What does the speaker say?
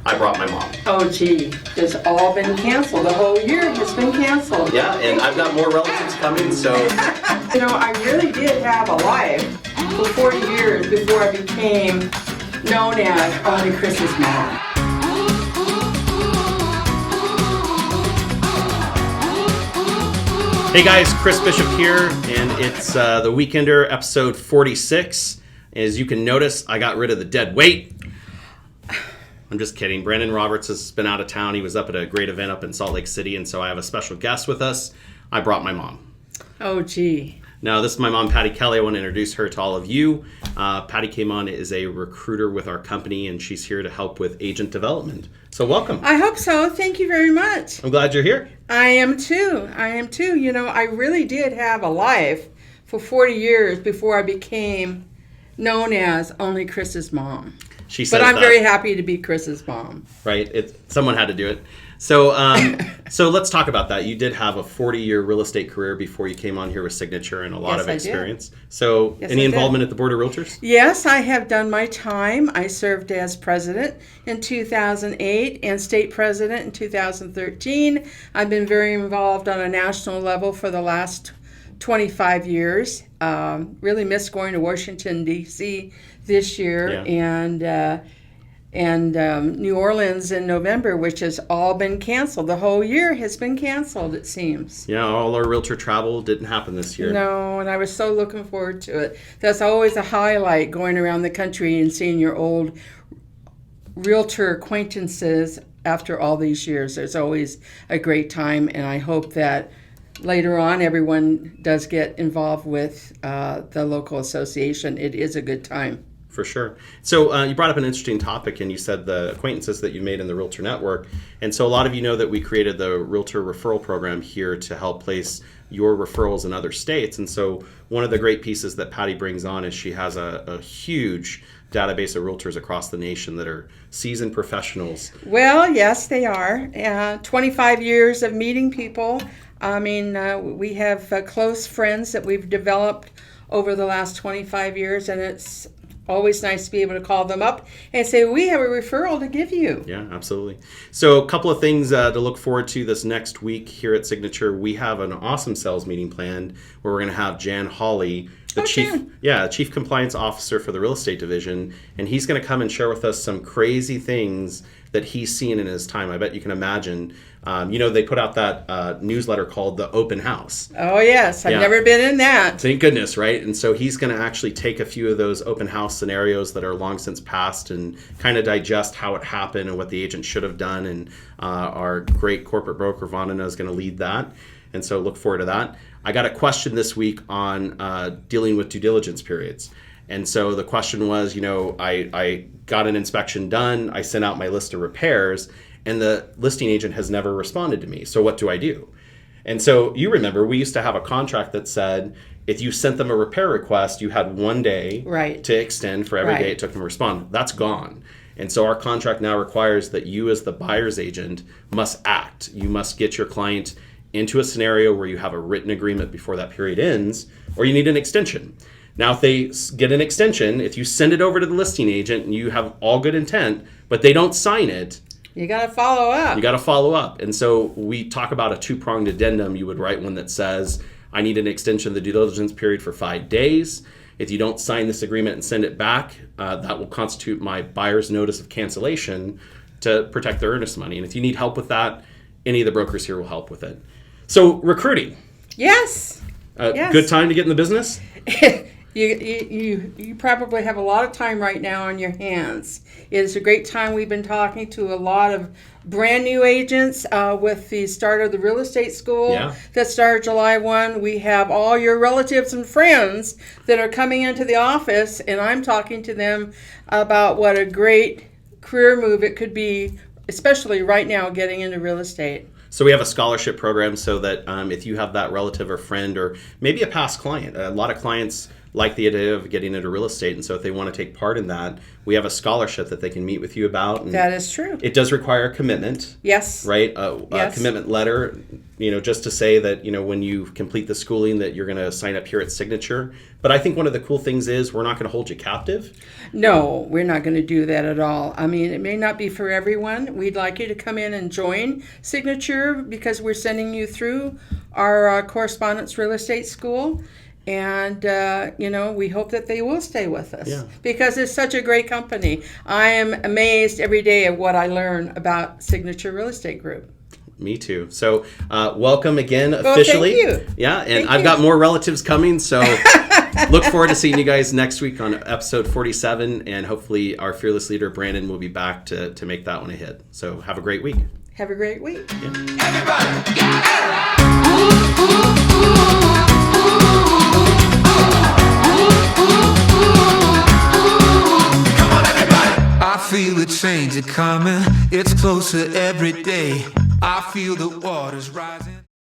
I brought my mom. Oh, gee. It's all been canceled. The whole year has been canceled. Yeah, and I've got more relatives coming, so... You know, I really did have a life for 40 years before I became known as Only Chris's Mom. Hey guys, Chris Bishop here, and it's the WeekEnder episode 46. As you can notice, I got rid of the dead weight. I'm just kidding. Brandon Roberts has been out of town. He was up at a great event up in Salt Lake City, and so I have a special guest with us. I brought my mom. Oh, gee. Now, this is my mom, Patty Kelly. I want to introduce her to all of you. Patty came on as a recruiter with our company, and she's here to help with agent development. So welcome. I hope so. Thank you very much. I'm glad you're here. I am too. You know, I really did have a life for 40 years before I became known as Only Chris's Mom. She says but I'm that. very happy to be Chris's mom. Right? Someone had to do it. So so let's talk about that. You did have a 40-year real estate career before you came on here with Signature and a lot of experience. So any involvement at the Board of Realtors? Yes, I have done my time. I served as president in 2008 and state president in 2013. I've been very involved on a national level for the last 25 years. Really missed going to Washington, D.C. this year, and New Orleans in November, which has all been canceled. The whole year has been canceled, it seems. Yeah, all our realtor travel didn't happen this year. No, and I was so looking forward to it. That's always a highlight, going around the country and seeing your old realtor acquaintances after all these years. There's always a great time, and I hope that later on everyone does get involved with the local association. It is a good time. For sure. So you brought up an interesting topic, and you said the acquaintances that you made in the Realtor Network. And so a lot of you know that we created the Realtor Referral Program here to help place your referrals in other states. And so one of the great pieces that Patty brings on is she has a huge database of realtors across the nation that are seasoned professionals. Well, yes, they are. 25 years of meeting people. I mean, we have close friends that we've developed over the last 25 years, and it's always nice to be able to call them up and say, we have a referral to give you. Yeah, absolutely. So a couple of things to look forward to this next week here at Signature. We have an awesome sales meeting planned where we're going to have Jan Hawley, the Chief Compliance Officer for the real estate division, and he's going to come and share with us some crazy things that he's seen in his time. I bet you can imagine. They put out that newsletter called The Open House. Oh, yes. I've never been in that. Thank goodness, right? And so he's going to actually take a few of those open house scenarios that are long since past and kind of digest how it happened and what the agent should have done. And our great corporate broker, Vandana, is going to lead that. And so look forward to that. I got a question this week on dealing with due diligence periods. And so the question was, I got an inspection done. I sent out my list of repairs, and the listing agent has never responded to me. So what do I do? And so you remember, we used to have a contract that said if you sent them a repair request, you had 1 day to extend for every day it took them to respond. That's gone. And so our contract now requires that you as the buyer's agent must act. You must get your client into a scenario where you have a written agreement before that period ends, or you need an extension. Now, if they get an extension, if you send it over to the listing agent and you have all good intent, but they don't sign it, you got to follow up. You got to follow up. And so we talk about a 2-pronged addendum. You would write one that says, I need an extension of the due diligence period for 5 days. If you don't sign this agreement and send it back, that will constitute my buyer's notice of cancellation to protect their earnest money. And if you need help with that, any of the brokers here will help with it. So recruiting. Yes. Good time to get in the business? You probably have a lot of time right now on your hands. It's a great time. We've been talking to a lot of brand new agents with the start of the real estate school that started July 1. We have all your relatives and friends that are coming into the office, and I'm talking to them about what a great career move it could be, especially right now getting into real estate. So we have a scholarship program so that if you have that relative or friend or maybe a past client, a lot of clients like the idea of getting into real estate. And so if they want to take part in that, we have a scholarship that they can meet with you about. And that is true. it does require a commitment. Yes. Right? Yes. A commitment letter, just to say that, when you complete the schooling that you're going to sign up here at Signature. But I think one of the cool things is we're not going to hold you captive. No, we're not going to do that at all. I mean, it may not be for everyone. We'd like you to come in and join Signature because we're sending you through our correspondence real estate school. And, we hope that they will stay with us because it's such a great company. I am amazed every day at what I learn about Signature Real Estate Group. Me too. So welcome again officially. Thank you. Yeah, and I've got more relatives coming, so look forward to seeing you guys next week on episode 47, and hopefully our fearless leader Brandon will be back to make that one a hit. So have a great week. Have a great week. Yeah. Everybody, gather! I feel the change coming, it's closer every day. I feel the waters rising.